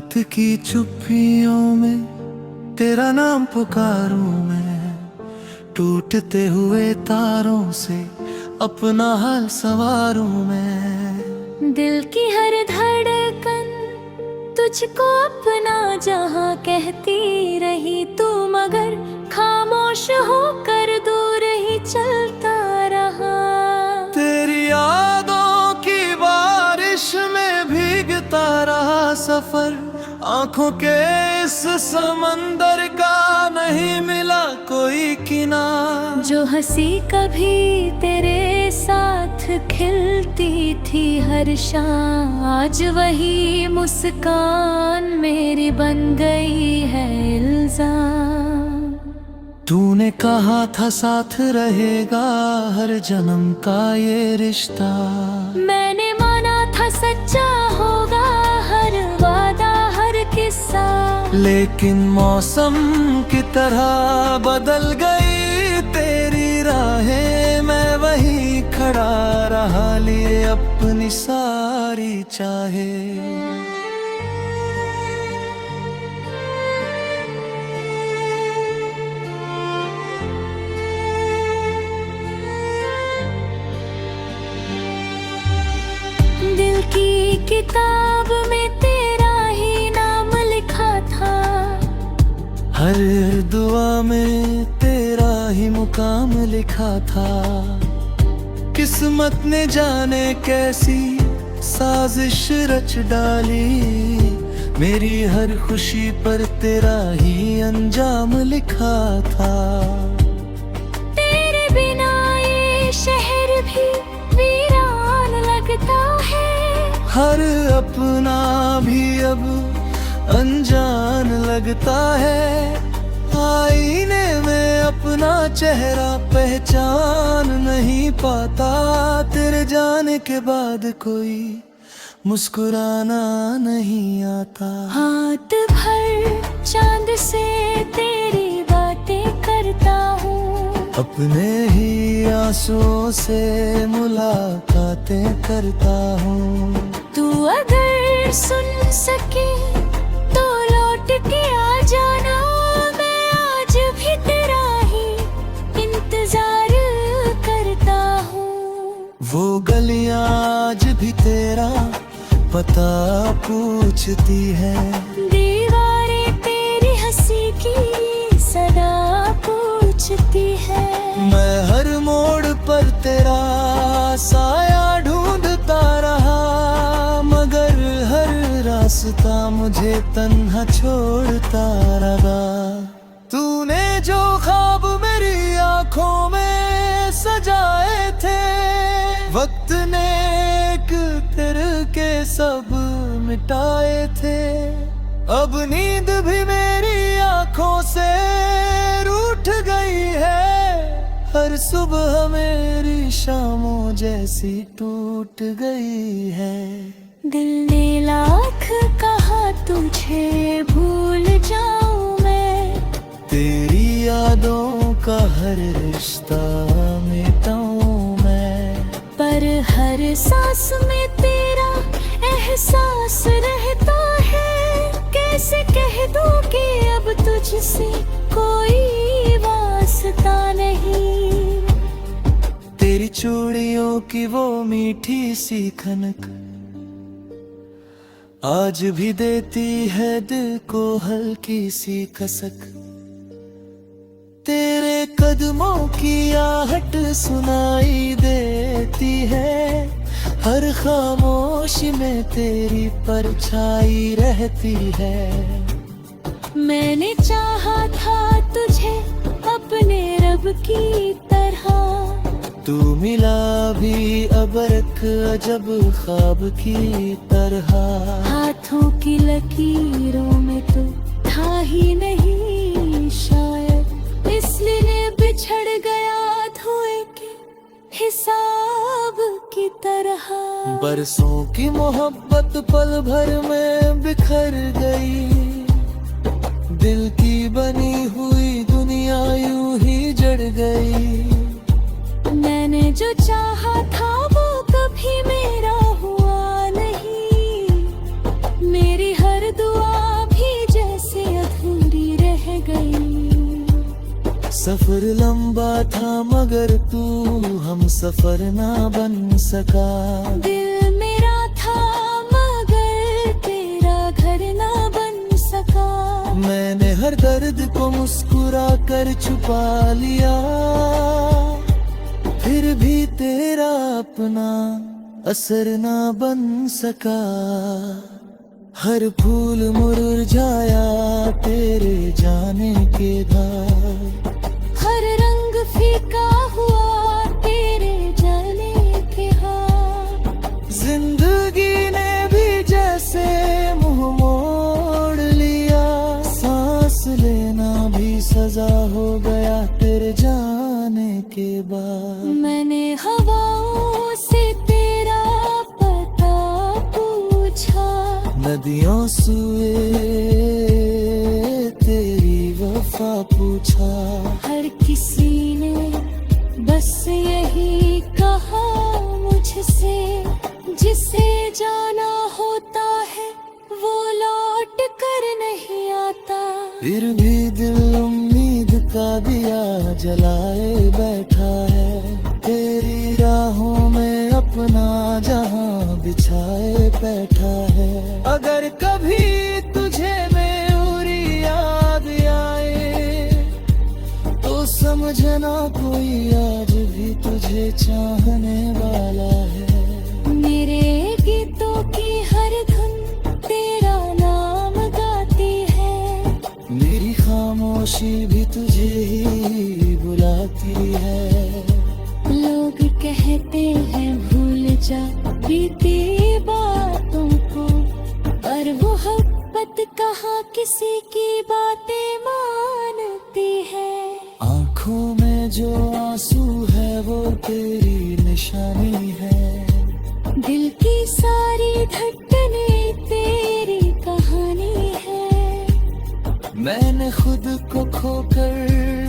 रात की चुप्पियों में तेरा नाम पुकारूं मैं, टूटते हुए तारों से अपना हाल संवारूं मैं। दिल की हर धड़कन तुझको अपना जहां कहती रही, तू मगर खामोश होकर दूर ही चलता रहा। तेरी यादों की बारिश में भीगता रहा सफर, आंखों के इस समंदर का नहीं मिला कोई किनारा। जो हंसी कभी तेरे साथ खिलती थी हर शाम, आज वही मुस्कान मेरी बन गई है इल्जाम। तूने कहा था साथ रहेगा हर जन्म का ये रिश्ता, मैंने माना था सच्चा होगा हर वादा हर किस्सा। लेकिन मौसम की तरह बदल गई तेरी राहें, मैं वहीं खड़ा रहा लिए अपनी सारी चाहे। दिल की किताब में तेरा ही नाम लिखा था, हर दुआ में तेरा ही मुकाम लिखा था। किस्मत ने जाने कैसी साजिश रच डाली, मेरी हर खुशी पर तेरा ही अंजाम लिखा था। तेरे बिना ये शहर भी वीरान लगता है, हर अपना भी अब अनजान लगता है। आईने में अपना चेहरा पहचान नहीं पाता, तेरे जाने के बाद कोई मुस्कुराना नहीं आता। हाथ भर चांद से तेरी बातें करता हूँ, अपने ही आंसुओं से मुलाकातें करता हूँ। तू अगर सुन सके तो लौट के आ जाना, मैं आज भी तेरा ही इंतजार करता हूँ। वो गलियां आज भी तेरा पता पूछती है, दीवारें तेरी हंसी की सदा पूछती है। मैं हर मोड़ पर तेरा साया ढूंढता रहा, मगर हर रास्ता मुझे तन्हा छोड़ता रहा। तूने जो ख्वाब मेरी आंखों में सजाए थे, वक्त ने एक करके सब मिटाए थे। अब नींद भी मेरी आंखों से रूठ गई है, हर सुबह मेरी शामों जैसी टूट गई है। दिल ने लाख कहा तुझे भूल जाऊं मैं, तेरी यादों का हर रिश्ता मिटाऊं मैं, पर हर सांस में तेरा एहसास रहता है। कैसे कह दूं कि अब तुझसे कोई वास्ता नहीं। तेरी चूड़ियों की वो मीठी सी खनक आज भी देती है दिल को हल्की सी कसक। तेरे कदमों की आहट सुनाई देती है, हर खामोशी में तेरी परछाई रहती है। मैंने चाहा था तुझे अपने रब की तरह, तू मिला भी अबरक अजब ख्वाब की तरह। हाथों की लकीरों में तो था ही नहीं शायद, इसलिए बिछड़ गया धोए के हिसाब की तरह। बरसों की मोहब्बत पल भर में बिखर गई, दिल की बनी हुई दुनिया यूं ही जड़ गई। मैंने जो चाहा था वो कभी मेरा हुआ नहीं, मेरी हर दुआ सफर लंबा था मगर तू हम सफर ना बन सका। दिल मेरा था मगर तेरा घर ना बन सका। मैंने हर दर्द को मुस्कुरा कर छुपा लिया, फिर भी तेरा अपना असर ना बन सका। हर फूल मुरझाया तेरे जाने के बाद, हर रंग फीका हुआ तेरे जाने के बाद। जिंदगी ने भी जैसे मुंह मोड़ लिया, सांस लेना भी सजा हो गया तेरे जाने के बाद। मैंने हवाओं से तेरा पता पूछा, नदियों सुए तेरी वफा पूछा। हर किसी ने बस यही कहा मुझसे, जिसे जाना होता है वो लौट कर नहीं आता। फिर भी दिल उम्मीद का दिया जलाए बैठा है, तेरी राहों में अपना जहां बिछाए बैठा है। अगर कभी तुझे मेरी याद आए तो समझना कोई आज भी तुझे चाहने वाला है। मेरे गीतों की हर धुन तेरा नाम गाती है, मेरी खामोशी भी तुझे ही बुलाती है। लोग कहते हैं भूल जा बीती बातों को, पर वो मोहब्बत कहाँ किसी की बातें मानती है। आँखों में जो आंसू है वो तेरी निशानी है, दिल की सारी धड़कने तेरी कहानी है। मैंने खुद को खोकर